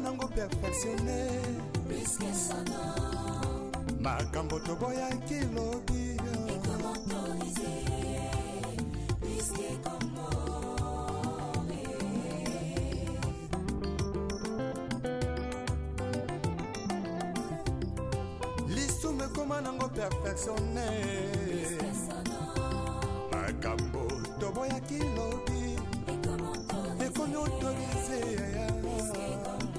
nango perfectionné Risque sonore makambo toboyaki lobi et comment autoriser risque comment lisume koma nango perfectionné Risque sonore makambo toboyaki lobi et comment autoriser risque comment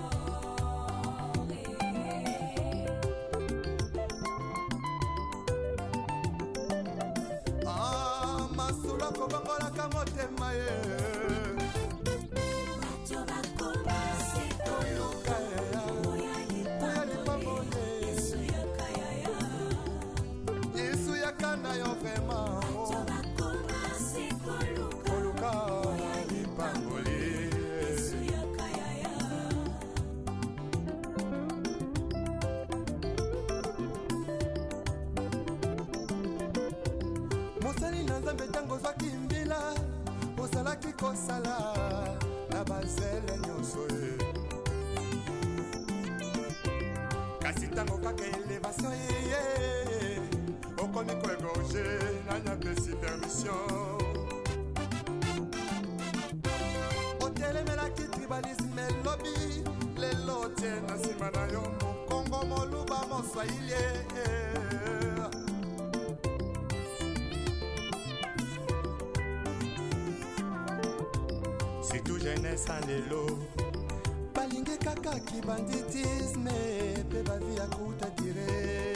kobangolaka motema ye bato bakoma sekoluka oya lipango yesu yakana yo vrema bato bakoma sekoluka oya lipango yesu yakayaya mosali na nzambe ntango ozwaki mbila ozalaki kosala na bazele nyonso ye kasi ntango kaka elevation yeye okomi koegorge nanyapesi permission otelemelaki tribalisme elobi lelo tie na nsima na yo mokongo moluba moswahili surtout jeunesse en lelo balingi kaka kibanditisme pe bavi ya kuta dire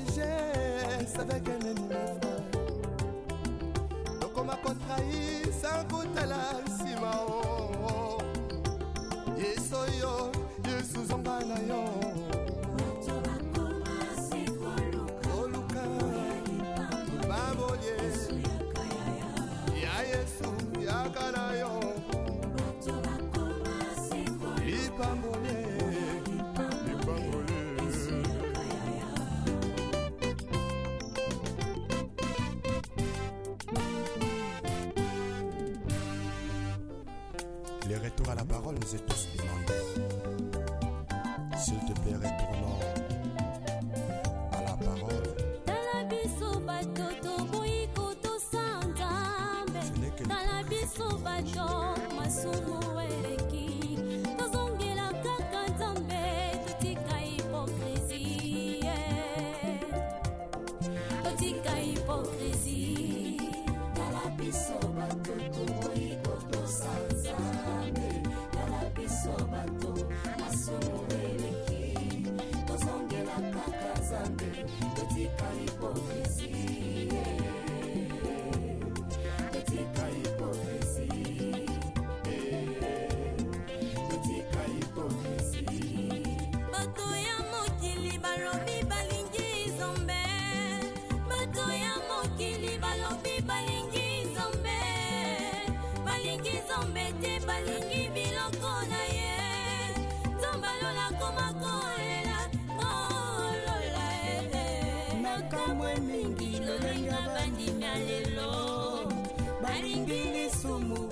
sagesse avec un ennemi frère. Donc on m'a contrahi sans goûter la simao. Yesoyo, Yesu zongana yo. Koluka, Babolie, ya Yesu yakala yo. Ipambole, Ipambole. Les retours à la parole nous est tous demandés. S'il te plaît, retournons à la parole.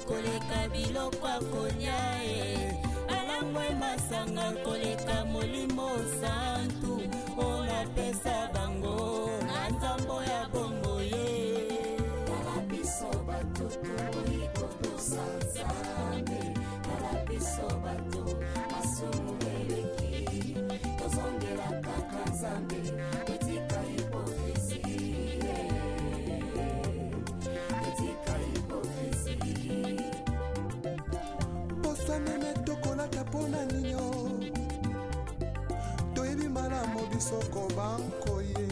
Koleka biloko kolia balangwe masanga koleka molimo santu ona pesa bango na nzambo ya bombo ye kala biso bato toliko tosanzame kala biso bato masumu eleki tozongela kaka nzambe etika hipokrisi etika hipokrisi. Meme tokolata pona ninyo toyebi malamu biso kobankoye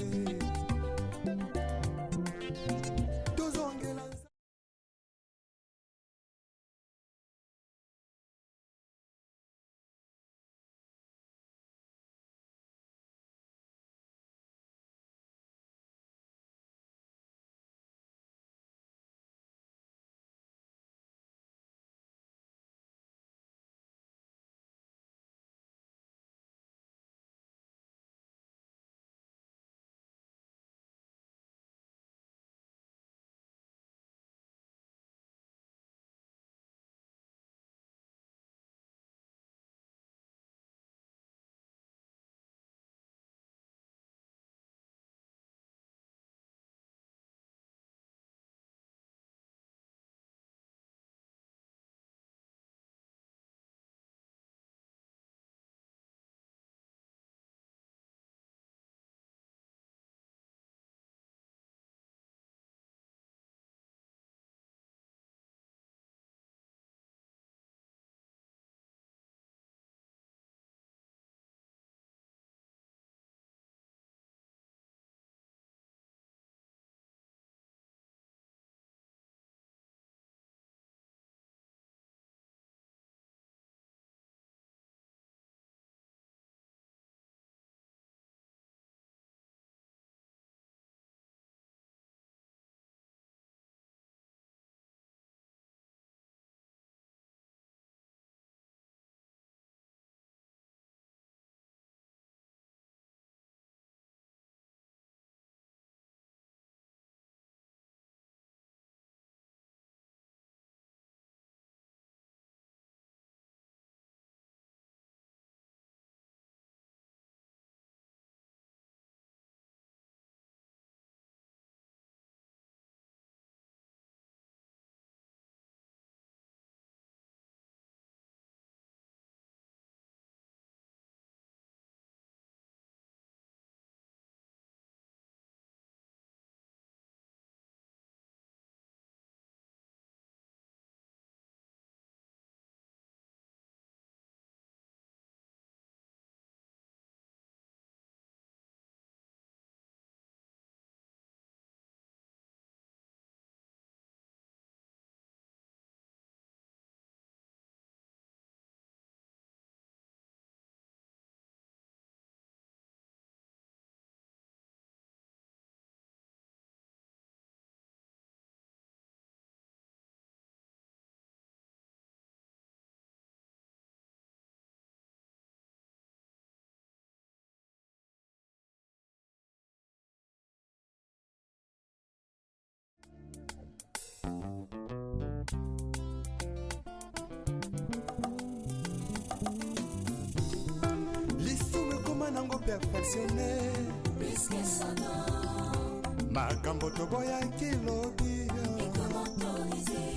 perfectionné Risque sonore. makambo toboyaki lobi Et comment autoriser?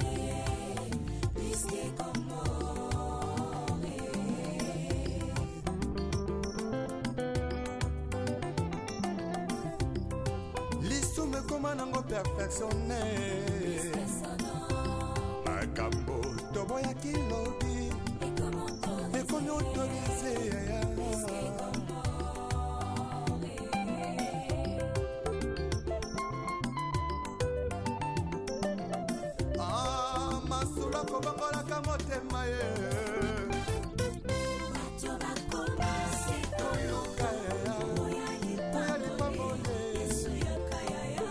Risque comment? lisume koma nango perfectionné Risque sonore. makambo toboyaki lobi Et comment autoriser? ekomi autorisé Risque comment? masula kobangolaka motema ye Bato bakoma sikoyo. Oya lipamole. Yesu yakayaya.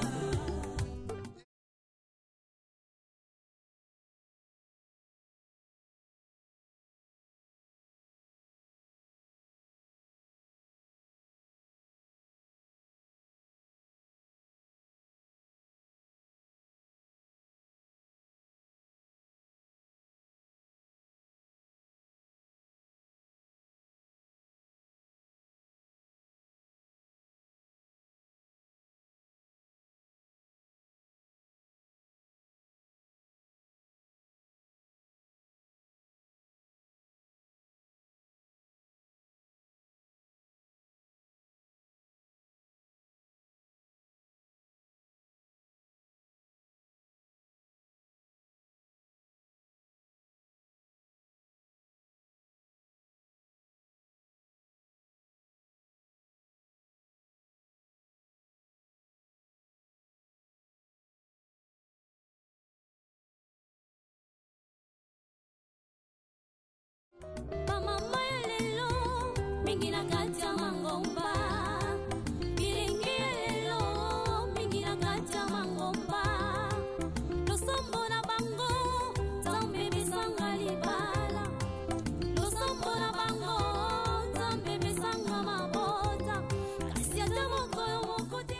Mama lelo mingi na kati ya mangomba bilingi lelo mingi na kati ya mangomba losombo na bango Nzambe bisanga libala losombo na bango Nzambe bisanga mabota kasi ata mokolo moko te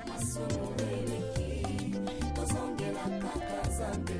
Masomo eleki tozongela kaka Nzambe